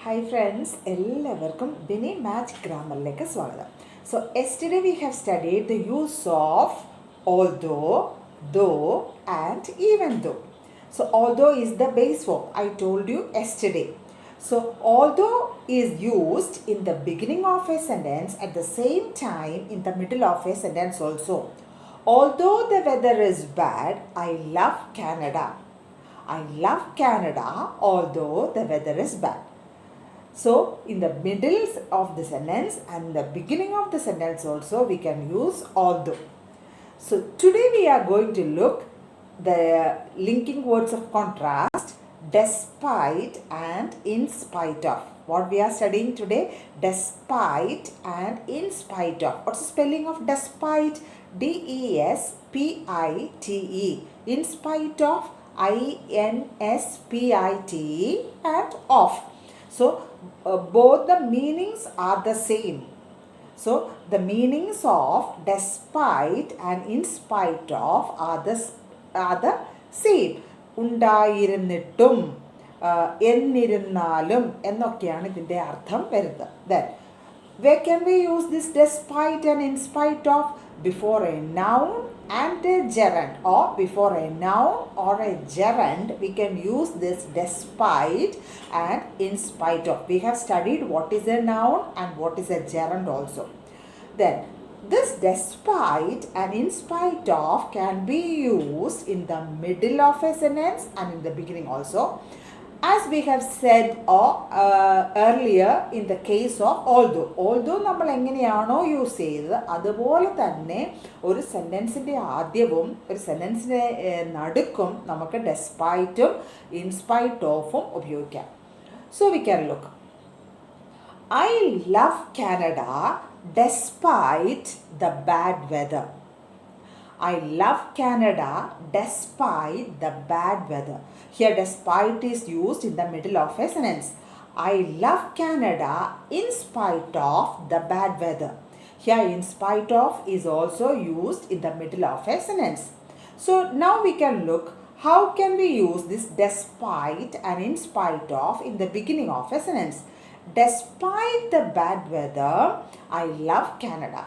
Hi friends, എല്ലാവർക്കും Bini Match Grammarലേക്ക് സ്വാഗതം. So yesterday we have studied the use of although, though and even though. So although is the base form. I told you yesterday. So although is used in the beginning of a sentence at the same time in the middle of a sentence also. Although the weather is bad, I love Canada. I love Canada although the weather is bad. So in the middle of the sentence and the beginning of the sentence also we can use although. So today we are going to look the linking words of contrast despite and in spite of. What we are studying today, despite and in spite of. What's the spelling of despite? D-E-S-P-I-T-E. In spite of, I-N-S-P-I-T-E and of. So both the meanings are the same. So the meanings of despite and in spite of are the same. ഉണ്ടായിരുന്നിട്ടും എന്നിരുന്നാലും എന്നൊക്കെയാണ് ഇതിൻ്റെ അർത്ഥം വരുന്നത്. Then where can we use this despite and in spite of? Before a noun and a gerund, or before a noun or a gerund we can use this despite and in spite of. We have studied what is a noun and what is a gerund also. Then this despite and in spite of can be used in the middle of a sentence and in the beginning also, as we have said earlier in the case of although നമ്മൾ എങ്ങനെയാണോ use ചെയ്തത് അതുപോലെ തന്നെ ഒരു സെൻറ്റൻസിൻ്റെ ആദ്യവും ഒരു സെൻറ്റൻസിൻ്റെ നടുക്കും നമുക്ക് ഡെസ്പൈറ്റും in spite ഓഫും ഉപയോഗിക്കാം. So we can look. I love Canada despite the bad weather. I love Canada despite the bad weather. Here despite is used in the middle of a sentence. I love Canada in spite of the bad weather. Here in spite of is also used in the middle of a sentence. So now we can look how can we use this despite and in spite of in the beginning of a sentence. Despite the bad weather, I love Canada.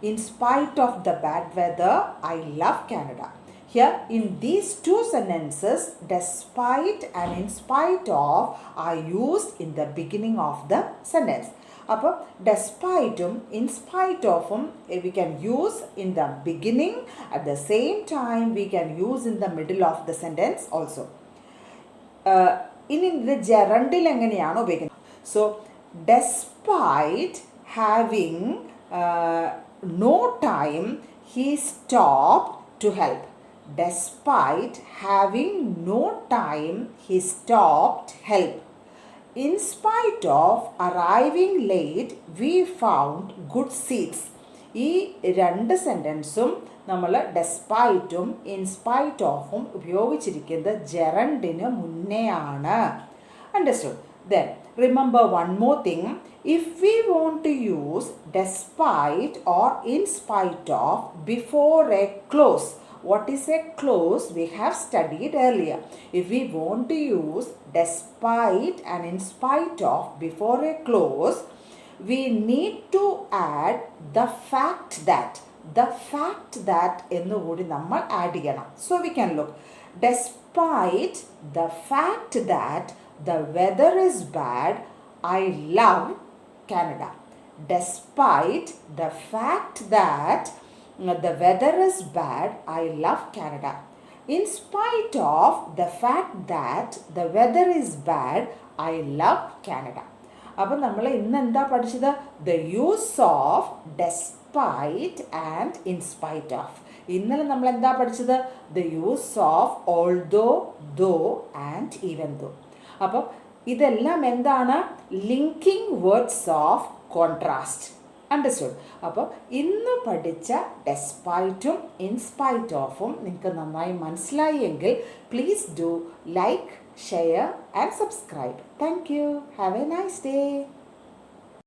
In spite of the bad weather, I love Canada. Here in these two sentences, despite and in spite of are used in the beginning of the sentence. അപ്പോൾ ഡെസ്പൈറ്റും in spite ofും we can use in the beginning, at the same time we can use in the middle of the sentence also. ഇനി ഇത് ജെറണ്ടിൽ എങ്ങനെയാണ് ഉപയോഗിക്കുന്നത്? So despite having no time, he stopped to help. Despite having no time, he stopped help. In spite of arriving late, we found good seats. ഈ രണ്ട് സെൻറ്റൻസും നമ്മൾ ഡെസ്പൈറ്റും in spite ഓഫും ഉപയോഗിച്ചിരിക്കുന്നത് ജെറണ്ടിന് മുന്നേ ആണ്. Understood? Then remember one more thing. If we want to use despite or in spite of before a clause, what is a clause? We have studied earlier. If we want to use despite and in spite of before a clause, we need to add the fact that എന്നുകൂടി നമ്മൾ add ചെയ്യണം. So we can look. Despite the fact that the weather is bad, I love Canada. Despite the fact that the weather is bad, I love Canada. In spite of the fact that the weather is bad, I love Canada. അപ്പോൾ നമ്മൾ ഇന്ന് എന്താ പഠിച്ചത്? The use of despite and in spite of. ഇന്നലെ നമ്മൾ എന്താ പഠിച്ചത്? The use of although, though and even though. അപ്പം ഇതെല്ലാം എന്താണ്? Linking words of contrast. Understood? അപ്പോൾ ഇന്ന് പഠിച്ച ഡെസ്പൈറ്റും ഇൻസ്പൈറ്റ് ഓഫും നിങ്ങൾക്ക് നന്നായി മനസ്സിലായി എങ്കിൽ please do like, share and subscribe. Thank you. Have A nice day.